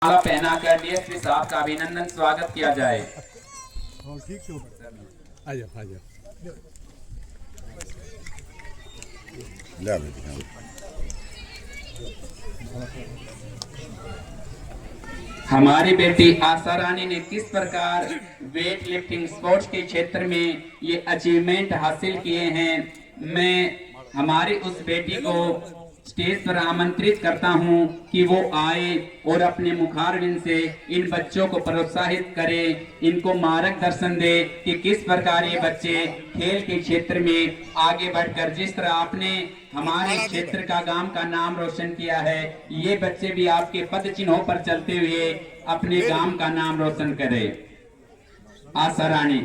माला पहनाकर डीएसपी साहब का अभिनंदन स्वागत किया जाए। हमारी बेटी आशा रानी ने किस प्रकार वेट लिफ्टिंग स्पोर्ट्स के क्षेत्र में ये अचीवमेंट हासिल किए हैं, मैं हमारी उस बेटी को स्टेज पर आमंत्रित करता हूं कि वो आए और अपने मुखारबिंद से इन बच्चों को प्रोत्साहित करे, इनको मार्गदर्शन दे कि किस प्रकार ये बच्चे खेल के क्षेत्र में आगे बढ़कर, जिस तरह आपने हमारे क्षेत्र का गांव का नाम रोशन किया है, ये बच्चे भी आपके पद चिन्हों पर चलते हुए अपने गांव का नाम रोशन करे। आशा रानी।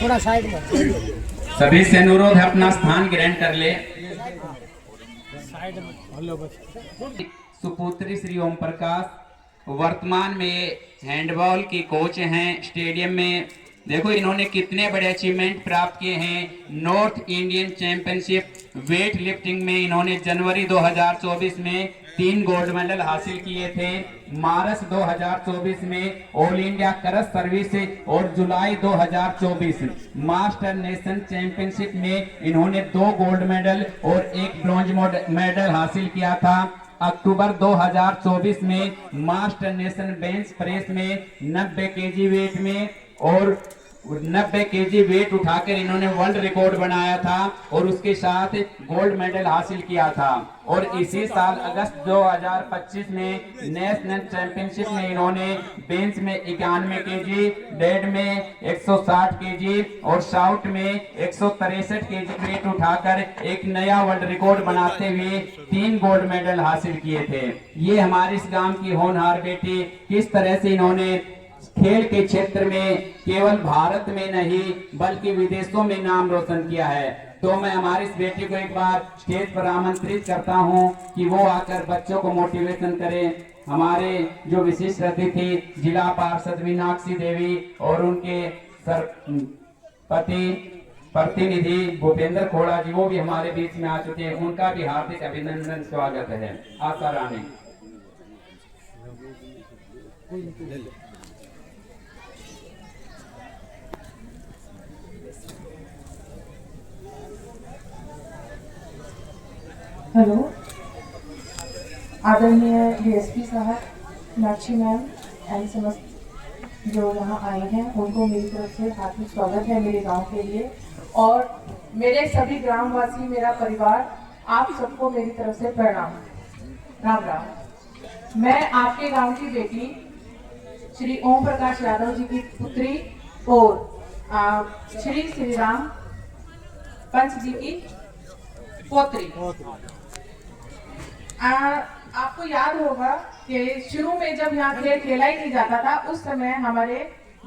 थोड़ा साइड में सभी से अनुरोध है अपना स्थान ग्रहण कर ले। सुपुत्री श्री ओम प्रकाश वर्तमान में हैंडबॉल की कोच हैं स्टेडियम में। देखो इन्होंने कितने बड़े अचीवमेंट प्राप्त किए हैं। North Indian championship weight lifting में इन्होंने जनवरी 2024 में 3 गोल्ड मेडल हासिल किए थे। मार्च 2024 में ऑल इंडिया क्रश सर्विस और जुलाई 2024 मास्टर नेशन चैंपियनशिप में इन्होंने 2 गोल्ड मेडल और 1 ब्रॉन्ज मेडल हासिल किया था। अक्टूबर 2024 में मास्टर नेशन बेंच प्रेस में 90 केजी वेट में और 90 केजी वेट उठाकर इन्होंने वर्ल्ड रिकॉर्ड बनाया था और उसके साथ गोल्ड मेडल हासिल किया था। और इसी साल अगस्त 2025 में नेशनल चैंपियनशिप में इन्होंने बेंच में 91 केजी, डेड में 160 केजी और शाउट में 163 केजी वेट उठाकर एक नया वर्ल्ड रिकॉर्ड बनाते हुए 3 गोल्ड मेडल हासिल किए थे। ये हमारे इस गांव की होनहार बेटी किस तरह से इन्होंने खेल के क्षेत्र में केवल भारत में नहीं बल्कि विदेशों में नाम रोशन किया है। तो मैं हमारी इस बेटी को एक बार स्टेज पर आमंत्रित करता हूं कि वो आकर बच्चों को मोटिवेशन करें। हमारे जो विशिष्ट अतिथि जिला पार्षद मीनाक्षी देवी और उनके प्रतिनिधि भूपेंद्र खोड़ा जी, वो भी हमारे बीच में आ चुके हैं, उनका भी हार्दिक अभिनंदन स्वागत है। आशा रानी। हेलो, आदरणीय डीएसपी साहब, मीनाक्षी मैम एंड समस्त जो यहाँ आए हैं उनको मेरी तरफ से हार्दिक स्वागत है मेरे गांव के लिए। और मेरे सभी ग्रामवासी, मेरा परिवार, आप सबको मेरी तरफ से प्रणाम। राम राम। मैं आपके गांव की बेटी श्री ओम प्रकाश यादव जी की पुत्री और श्री श्री राम पंच जी की पोत्री। आपको याद होगा कि शुरू में जब यहाँ खेल खेला ही नहीं जाता था, उस समय हमारे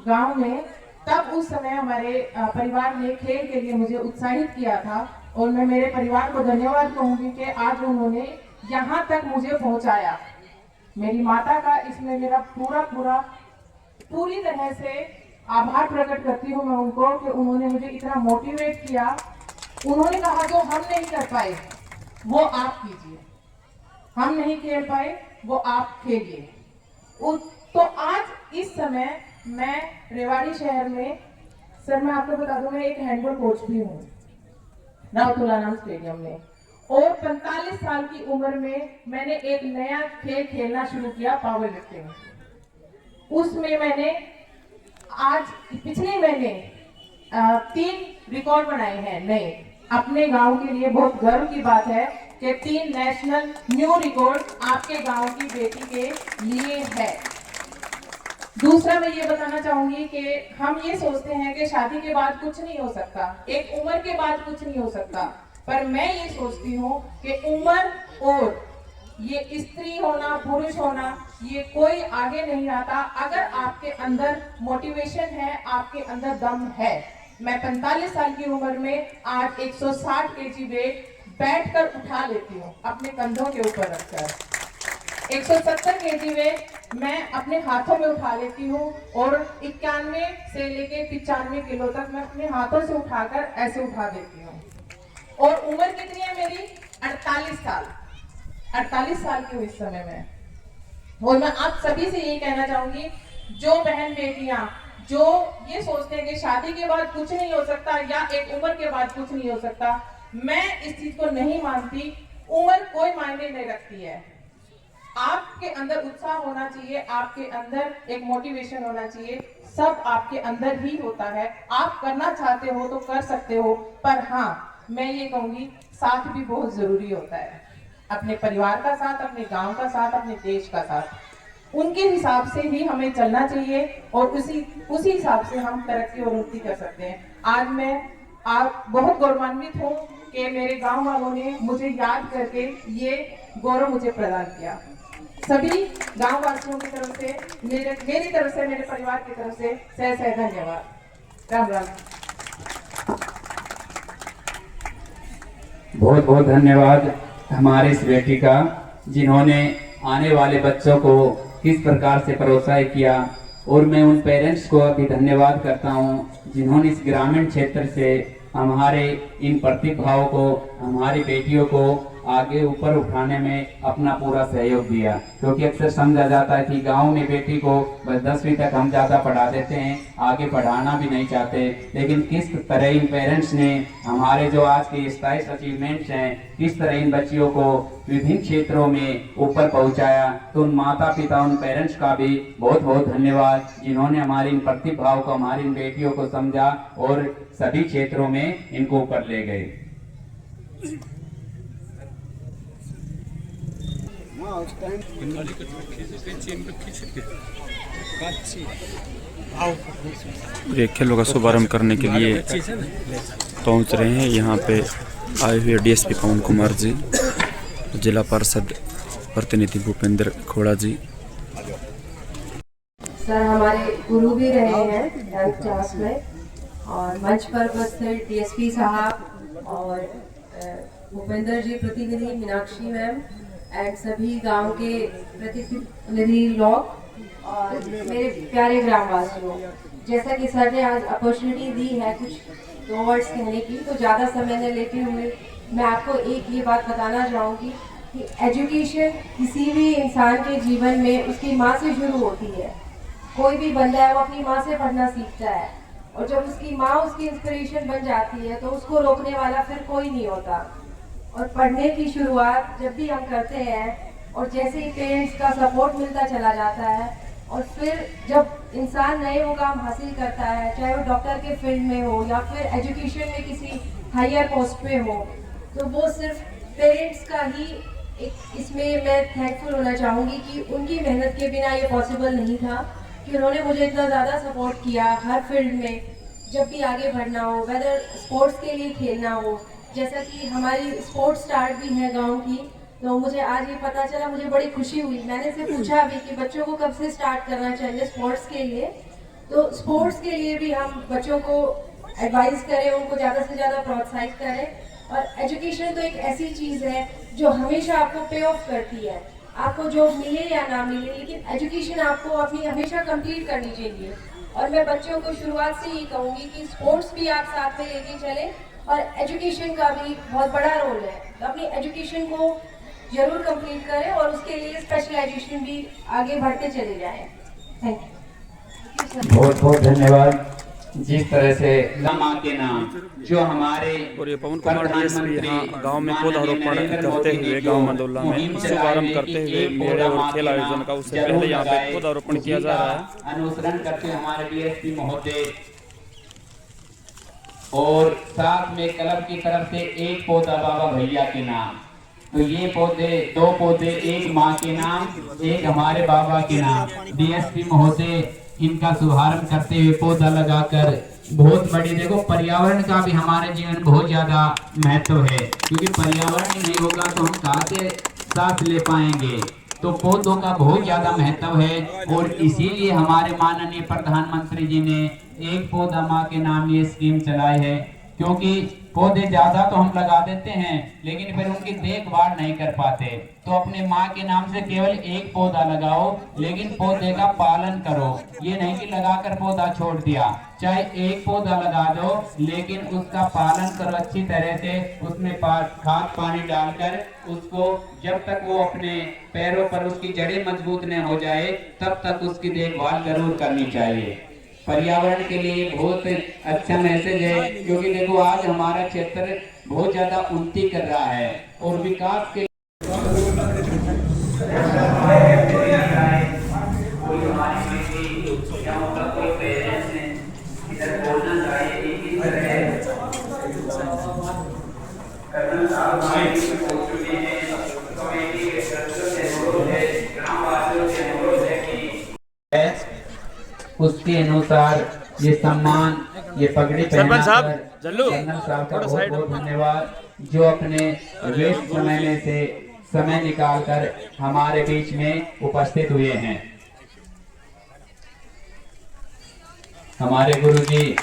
गांव में, तब उस समय हमारे परिवार ने खेल के लिए मुझे उत्साहित किया था। और मैं मेरे परिवार को धन्यवाद कहूंगी कि आज उन्होंने यहाँ तक मुझे पहुंचाया। मेरी माता का इसमें मेरा पूरी तरह से आभार प्रकट करती हूँ मैं उनको कि उन्होंने मुझे इतना मोटिवेट किया। उन्होंने कहा जो हम नहीं कर पाए वो आप कीजिए, हम नहीं खेल पाए वो आप खेलिए। तो आज इस समय मैं रेवाड़ी शहर में, सर मैं आपको बता दूं, मैं एक हैंडबॉल कोच भी हूँ राउतुलानाम स्टेडियम में। और 45 साल की उम्र में मैंने एक नया खेल खेलना शुरू किया, पावर लिफ्टिंग। उसमें मैंने आज पिछले महीने 3 रिकॉर्ड बनाए हैं नए अपने गांव के लिए। बहुत गर्व की बात है कि 3 नेशनल न्यू रिकॉर्ड आपके गांव की बेटी के लिए है। दूसरा मैं ये बताना चाहूंगी कि हम ये सोचते हैं कि शादी के बाद कुछ नहीं हो सकता, एक उम्र के बाद कुछ नहीं हो सकता, पर मैं ये सोचती हूँ कि उम्र और ये स्त्री होना पुरुष होना ये कोई आगे नहीं आता अगर आपके अंदर मोटिवेशन है, आपके अंदर दम है। मैं 45 साल की उम्र में आज 160 केजी वेट बैठकर उठा लेती हूँ अपने कंधों के ऊपर रखकर। 170 केजी वेट मैं अपने हाथों में उठा लेती हूँ और 91 से लेके 95 किलो तक मैं अपने हाथों से उठाकर ऐसे उठा देती हूँ। और उम्र कितनी है मेरी? 48 साल। 48 साल की हूँ इस समय में। और मैं आप सभी से यही कहना चाहूंगी, जो बहन बेटियां जो ये सोचते हैं कि शादी के बाद कुछ नहीं हो सकता या एक उम्र के बाद कुछ नहीं हो सकता, मैं इस चीज को नहीं मानती। उम्र कोई मायने नहीं रखती है। आपके अंदर उत्साह होना चाहिए, आपके अंदर एक मोटिवेशन होना चाहिए। सब आपके अंदर ही होता है। आप करना चाहते हो तो कर सकते हो, पर हाँ मैं ये कहूंगी साथ भी बहुत जरूरी होता है। अपने परिवार का साथ, अपने गांव का साथ, अपने देश का साथ, उनके हिसाब से ही हमें चलना चाहिए और उसी हिसाब से हम तरक्की और उन्नति कर सकते हैं। आज मैं बहुत गौरवान्वित हूँ कि मेरे गांव वालों ने मुझे याद करके ये गौरव मुझे प्रदान किया। सभी गांव वासियों की तरफ से मेरी तरफ से, मेरे परिवार की तरफ से सह धन्यवाद। राम राम। बहुत बहुत धन्यवाद हमारे इस बेटी का, जिन्होंने आने वाले बच्चों को किस प्रकार से प्रोत्साहित किया। और मैं उन पेरेंट्स को भी धन्यवाद करता हूं जिन्होंने इस ग्रामीण क्षेत्र से हमारे इन प्रतिभाओं को, हमारी बेटियों को आगे ऊपर उठाने में अपना पूरा सहयोग दिया। क्योंकि अक्सर समझा जाता है कि गांव में बेटी को बस 10वीं तक हम ज़्यादा पढ़ा देते हैं, आगे पढ़ाना भी नहीं चाहते। लेकिन किस तरह इन पेरेंट्स ने हमारे जो आज के 27 अचीवमेंट्स हैं, किस तरह इन बच्चियों को विभिन्न क्षेत्रों में ऊपर पहुंचाया। तो उन माता पिता, उन पेरेंट्स का भी बहुत बहुत धन्यवाद, जिन्होंने हमारी इन प्रतिभाओं को, हमारी इन बेटियों को समझा और सभी क्षेत्रों में इनको ऊपर ले गए। ये खेलों का शुभारंभ करने के लिए पहुंच रहे हैं। यहाँ पे आए हुए डीएसपी पवन कुमार जी, जिला पार्षद प्रतिनिधि भूपेंद्र खोड़ा जी। सर हमारे गुरु भी रहे हैं 10th क्लास में, और मंच पर उपस्थित डीएसपी साहब और भूपेंद्र जी प्रतिनिधि, मीनाक्षी मैम एंड सभी गांव के प्रतिनिधि लोग और मेरे प्यारे ग्रामवासियों, जैसा कि सर ने आज अपॉर्चुनिटी दी है कुछ 2 वर्ड्स कहने की, तो ज़्यादा समय न लेते हुए मैं आपको एक ये बात बताना चाहूँगी कि एजुकेशन किसी भी इंसान के जीवन में उसकी माँ से शुरू होती है। कोई भी बंदा है वो अपनी माँ से पढ़ना सीखता है, और जब उसकी माँ उसकी इंस्पिरेशन बन जाती है तो उसको रोकने वाला फिर कोई नहीं होता। और पढ़ने की शुरुआत जब भी हम करते हैं और जैसे ही पेरेंट्स का सपोर्ट मिलता चला जाता है, और फिर जब इंसान नए मुकाम हासिल करता है, चाहे वो डॉक्टर के फील्ड में हो या फिर एजुकेशन में किसी हायर पोस्ट पे हो, तो वो सिर्फ पेरेंट्स का ही एक इसमें मैं थैंकफुल होना चाहूँगी कि उनकी मेहनत के बिना ये पॉसिबल नहीं था कि उन्होंने मुझे इतना ज़्यादा सपोर्ट किया हर फील्ड में। जब भी आगे बढ़ना हो, वेदर स्पोर्ट्स के लिए खेलना हो, जैसा कि हमारी स्पोर्ट्स स्टार्ट भी है गांव की, तो मुझे आज ये पता चला, मुझे बड़ी खुशी हुई। मैंने से पूछा भी कि बच्चों को कब से स्टार्ट करना चाहिए स्पोर्ट्स के लिए, तो स्पोर्ट्स के लिए भी हम बच्चों को एडवाइस करें, उनको ज़्यादा से ज़्यादा प्रोत्साहित करें। और एजुकेशन तो एक ऐसी चीज़ है जो हमेशा आपको पे ऑफ करती है, आपको जॉब मिले या ना मिले, लेकिन एजुकेशन आपको अपनी हमेशा कंप्लीट करनी चाहिए। और मैं बच्चों को शुरुआत से ही कहूँगी कि स्पोर्ट्स भी आप साथ में लेके चलें, और एजुकेशन का भी बहुत बड़ा रोल है, तो अपनी एजुकेशन को जरूर कंप्लीट करें और उसके लिए स्पेशलाइजेशन भी आगे बढ़ते चले जाएं। Thank you. बहुत बहुत धन्यवाद। जिस तरह से मां के नाम जो हमारे और ये पवन कुमार डीएसपी यहाँ गांव में पौधारोपण करते हुए गांव मंदोला में शुभारंभ करते हुए मेले और खेल आयोजन का, उससे पहले यहाँ पे पौधारोपण किया जा रहा है। अनुसरण करते हमारे डीएसपी महोदय, और साथ में क्लब की तरफ से एक पौधा बाबा भैया के नाम। तो ये पौधे, 2 पौधे, एक माँ के नाम, एक हमारे बाबा के नाम। डीएसपी महोदय इनका शुभारंभ करते हुए पौधा लगाकर बहुत बड़ी, देखो पर्यावरण का भी हमारे जीवन बहुत ज्यादा महत्व है, क्योंकि पर्यावरण ही नहीं होगा तो हम कहाँ से सांस ले पाएंगे। तो पौधों का बहुत ज्यादा महत्व है और इसीलिए हमारे माननीय प्रधानमंत्री जी ने एक पौधा माँ के नाम ये स्कीम चलाई है। क्योंकि पौधे ज्यादा तो हम लगा देते हैं लेकिन फिर उनकी देखभाल नहीं कर पाते। तो अपने माँ के नाम से केवल एक पौधा लगाओ लेकिन पौधे का पालन करो। ये नहीं कि लगाकर पौधा छोड़ दिया, चाहे एक पौधा लगा दो लेकिन उसका पालन करो अच्छी तरह से। उसमें खाद पानी डालकर उसको जब तक वो अपने पैरों पर उसकी जड़ें मजबूत न हो जाए तब तक उसकी देखभाल जरूर करनी चाहिए। पर्यावरण के लिए बहुत अच्छा मैसेज है। क्योंकि देखो आज हमारा क्षेत्र बहुत ज्यादा उन्नति कर रहा है और विकास के उसके अनुसार ये सम्मान, ये पगड़ी पहनाकर कर्नल साहब का बहुत बहुत धन्यवाद, जो अपने व्यस्त समय में से समय निकालकर हमारे बीच में उपस्थित हुए हैं। हमारे गुरुजी,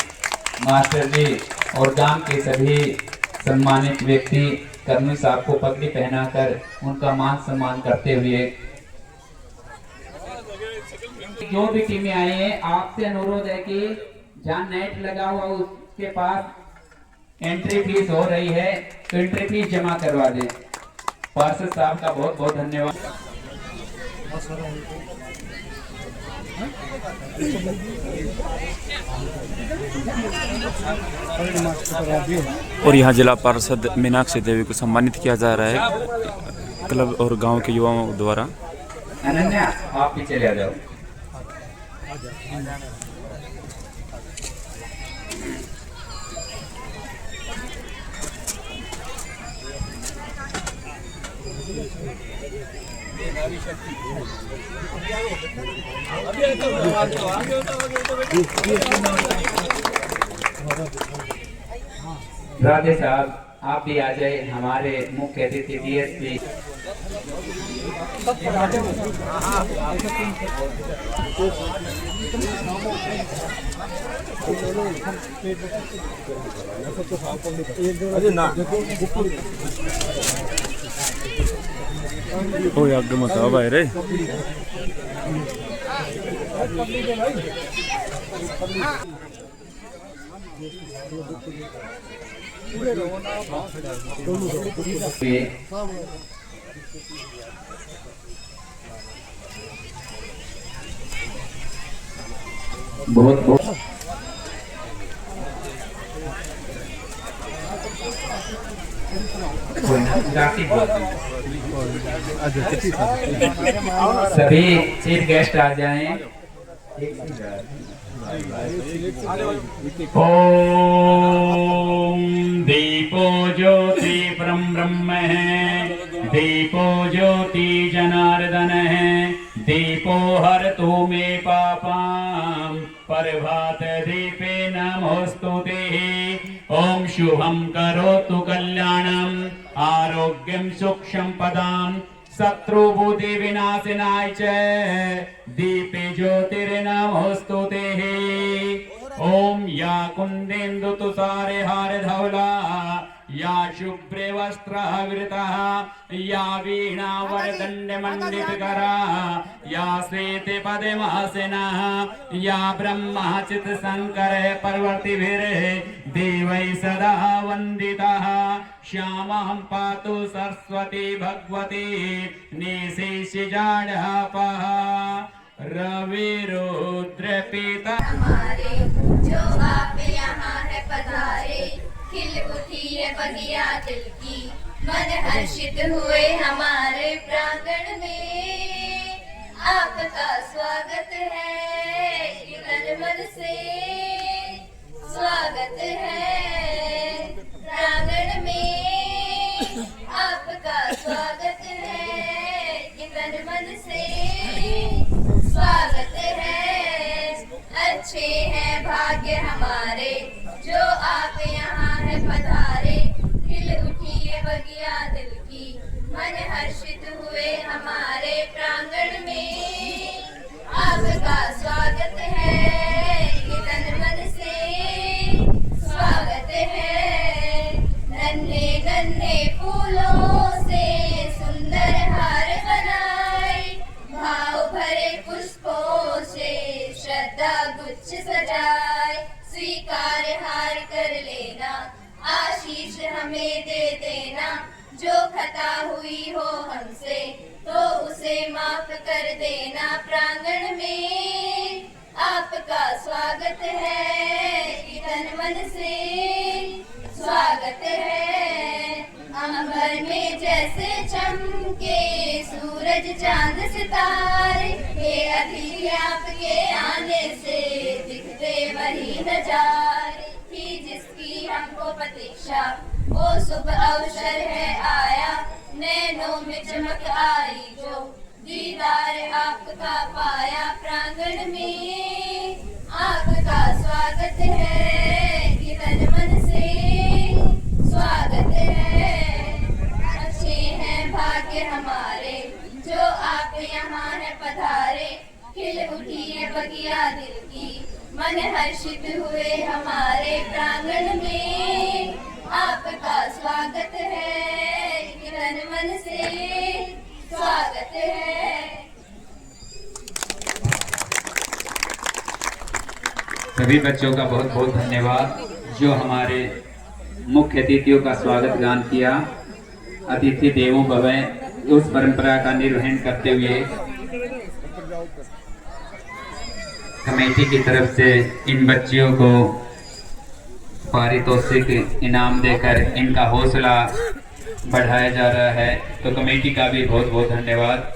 मास्टर जी और गांव के सभी सम्मानित व्यक्ति कर्नल साहब को पगड़ी पहनाकर उनका मान सम्मान करते हुए, जो भी टीमें आई हैं आपसे अनुरोध है कि जहाँ नेट लगा हुआ उसके पास एंट्री फीस हो रही है तो एंट्री फीस जमा करवा दें। पार्षद साहब का बहुत बहुत धन्यवाद। और यहाँ जिला पार्षद मीनाक्षी देवी को सम्मानित किया जा रहा है क्लब और गांव के युवाओं द्वारा। अनन्या आप भी चले आ जाओ। राधे साहब आप भी आ जाए, हमारे मुख्य अतिथि डीएसपी। ओ यार मत आ भाई रे। बहुत बहुत सभी चीफ गेस्ट आ जाएं। ओम दीपो ज्योति परम ब्रह्म है, दीपो ज्योति जनार्दन है, दीपो हरतु मे पापम प्रभात दीपे नमोस्तुते। ओम शुभम करोतु कल्याणम आरोग्यम सुख संपदाम शत्रुबुद्धि विनाशनाय च दीपे ज्योतिर्नमोस्तुते। ओम या कुंदेन्दु तुषारे हार धवला, या शुभ्रे वस्त्रावृता, या वीणा वरदंड मंडितकरा, या श्वेते पद्मासना, या ब्रह्माचित शंकर पर्वतिभिर देवै सदा वंदितः। श्यामां पातु सरस्वती भगवती निशेषजाडपः। रवि रुद्र पिता हमारे जो आप यहाँ है पधारे, खिल उठी है बगिया दिल की, मन हर्षित हुए हमारे प्रांगण में। आपका स्वागत है तन मन से, स्वागत है प्रांगण में। आपका स्वागत है तन मन से, स्वागत है। अच्छे हैं भाग्य हमारे जो आप यहाँ है पधारे, खिल उठी है बगिया दिल की, मन हर्षित हुए खता हुई हो हमसे तो उसे माफ कर देना प्रांगण में आपका स्वागत है कि तन मन से स्वागत है। अंबर में जैसे चमके सूरज चांद सितारे ये अतिथि आपके आने से दिखते वही नजारे थी जिसकी हमको प्रतीक्षा वो शुभ अवसर है आया नैनों में चमक आई जो दीदार आपका पाया प्रांगण में आपका स्वागत है कि तन मन से स्वागत है। अच्छे हैं भाग्य हमारे जो आप यहाँ है पधारे खिल उठी है बगिया दिल की मन हर्षित हुए हमारे प्रांगण में आपका स्वागत है कि तन मन से स्वागत है। सभी बच्चों का बहुत बहुत धन्यवाद जो हमारे मुख्य अतिथियों का स्वागत गान किया। अतिथि देवो भव उस परंपरा का निर्वहन करते हुए कमेटी की तरफ से इन बच्चियों को पारितोषिक इनाम देकर इनका हौसला बढ़ाया जा रहा है, तो कमेटी का भी बहुत बहुत धन्यवाद।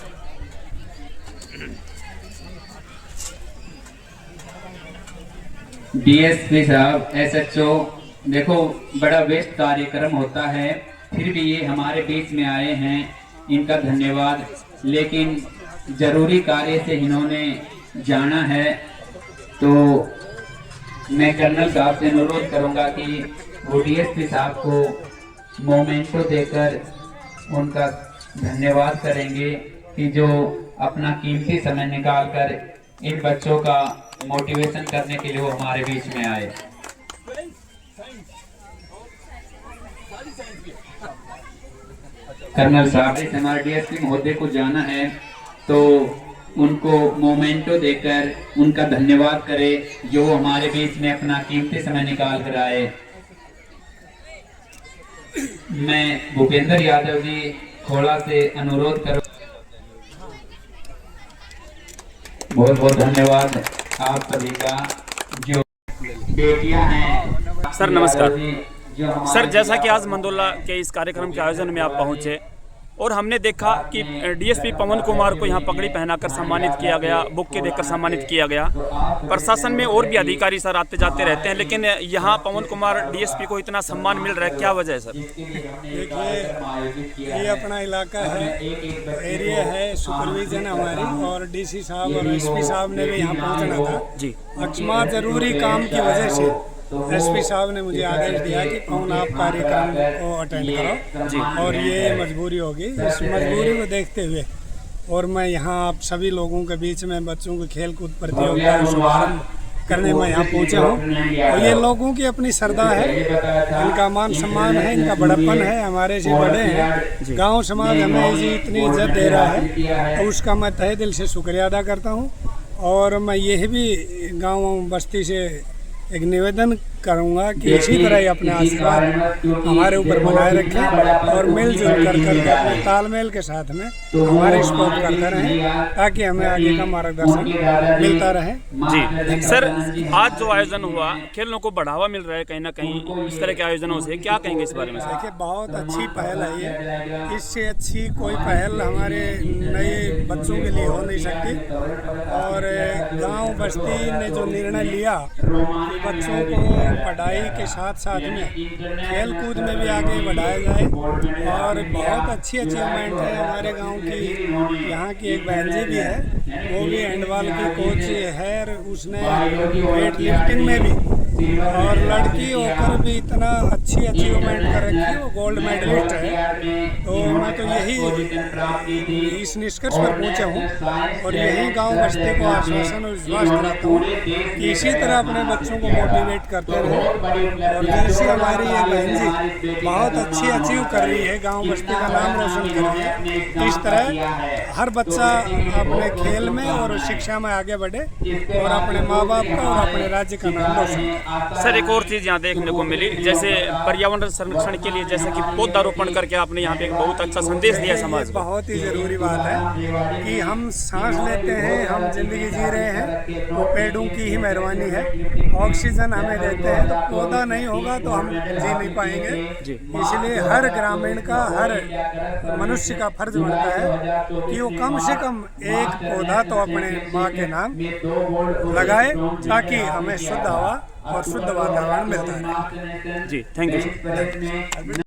डीएसपी साहब, एसएचओ, देखो बड़ा व्यस्त कार्यक्रम होता है, फिर भी ये हमारे बीच में आए हैं, इनका धन्यवाद। लेकिन जरूरी कार्य से इन्होंने जाना है, तो मैं कर्नल साहब से अनुरोध करूंगा कि वो डीएसपी साहब को मोमेंटो देकर उनका धन्यवाद करेंगे कि जो अपना कीमती समय निकालकर इन बच्चों का मोटिवेशन करने के लिए वो हमारे बीच में आए। कर्नल साहब से हमारे डीएसपी महोदय को जाना है, तो उनको मोमेंटो देकर उनका धन्यवाद करे जो हमारे बीच में अपना कीमती समय निकाल कर आए। मैं भूपेंद्र यादव जी खोड़ा से अनुरोध करूं। बहुत बहुत धन्यवाद आप सभी का। जो बेटियां हैं सर नमस्कार। जो सर, जैसा कि आज मंदोला के इस कार्यक्रम के आयोजन में आप पहुंचे और हमने देखा कि डीएसपी पवन कुमार को यहाँ पगड़ी पहनाकर सम्मानित किया गया, बुक्के देकर सम्मानित किया गया। प्रशासन में और भी अधिकारी सर आते जाते रहते हैं, लेकिन यहाँ पवन कुमार डीएसपी को इतना सम्मान मिल रहा है, क्या वजह है सर? देखिए, ये अपना इलाका है, एरिया है, सुपरविजन हमारी, और डीसी साहब और एसपी साहब ने भी यहाँ पहुँचना था जी। अकस्मात जरूरी काम की वजह से एसपी साहब ने मुझे आदेश दिया कि पवन आप कार्यक्रम को अटेंड करो जी। और ये मजबूरी होगी। इस मजबूरी को देखते हुए और मैं यहाँ आप सभी लोगों के बीच में बच्चों की खेल कूद प्रतियोगिता का शुभारम्भ करने में यहाँ पहुँचा हूँ। और ये लोगों की अपनी श्रद्धा है, इनका मान सम्मान है, इनका बड़प्पन है, हमारे से बड़े हैं। गांव समाज हमें इतनी इज्जत दे रहा है, तो उसका मैं तहे दिल से शुक्रिया अदा करता हूँ। और मैं यह भी गाँव बस्ती से एक निवेदन करूंगा कि इसी तरह ही अपने आशीर्वाद हमारे ऊपर बनाए रखें और मिलजुल कर अपने तालमेल के साथ में हमारे सपोर्ट करते रहें, ताकि हमें आगे का मार्गदर्शन मिलता रहे। जी सर, आज जो आयोजन हुआ, खेलों को बढ़ावा मिल रहा है कहीं ना कहीं इस तरह के आयोजनों से, क्या कहेंगे इस बारे में? देखिए, बहुत अच्छी पहल है ये, इससे अच्छी कोई पहल हमारे नए बच्चों के लिए हो नहीं सकती। और गाँव बस्ती ने जो निर्णय लिया कि बच्चों को पढ़ाई के साथ साथ में खेल कूद में भी आगे बढ़ाया जाए, और बहुत अच्छी अचीवमेंट है हमारे गांव की। यहाँ की एक बहन जी भी है, वो भी हैंडबॉल की कोच है, उसने वेट लिफ्टिंग में भी, और लड़की होकर भी इतना अच्छी अचीवमेंट कर रखी है, वो गोल्ड मेडलिस्ट है। तो मैं तो यही इस निष्कर्ष पर पहुँचा हूँ और यही गांव बस्ती को आश्वासन और विश्वास दिलाता हूँ कि इसी तरह अपने बच्चों को मोटिवेट करते रहें। और जैसे हमारी ये बहन जी बहुत अच्छी अचीव कर रही है, गांव बस्ती का नाम रोशन कर रही है, इस तरह हर बच्चा अपने खेल में और शिक्षा में आगे बढ़े और अपने माँ बाप का और अपने राज्य का नाम रोशन करे। सर एक और चीज़ यहाँ देखने को मिली, जैसे पर्यावरण संरक्षण के लिए जैसे कि पौधारोपण करके आपने यहाँ पे एक बहुत अच्छा संदेश दिया समाज को। बहुत ही ज़रूरी बात है कि हम सांस लेते हैं, हम जिंदगी जी रहे हैं, वो पेड़ों की ही मेहरबानी है। ऑक्सीजन हमें देते हैं, तो पौधा नहीं होगा तो हम जी नहीं पाएंगे। इसलिए हर ग्रामीण का, हर मनुष्य का फर्ज बनता है कि वो कम से कम एक पौधा तो अपने माँ के नाम लगाए, ताकि हमें शुद्ध हवा और शुद्ध वातावरण मिलता है। जी थैंक यू सर।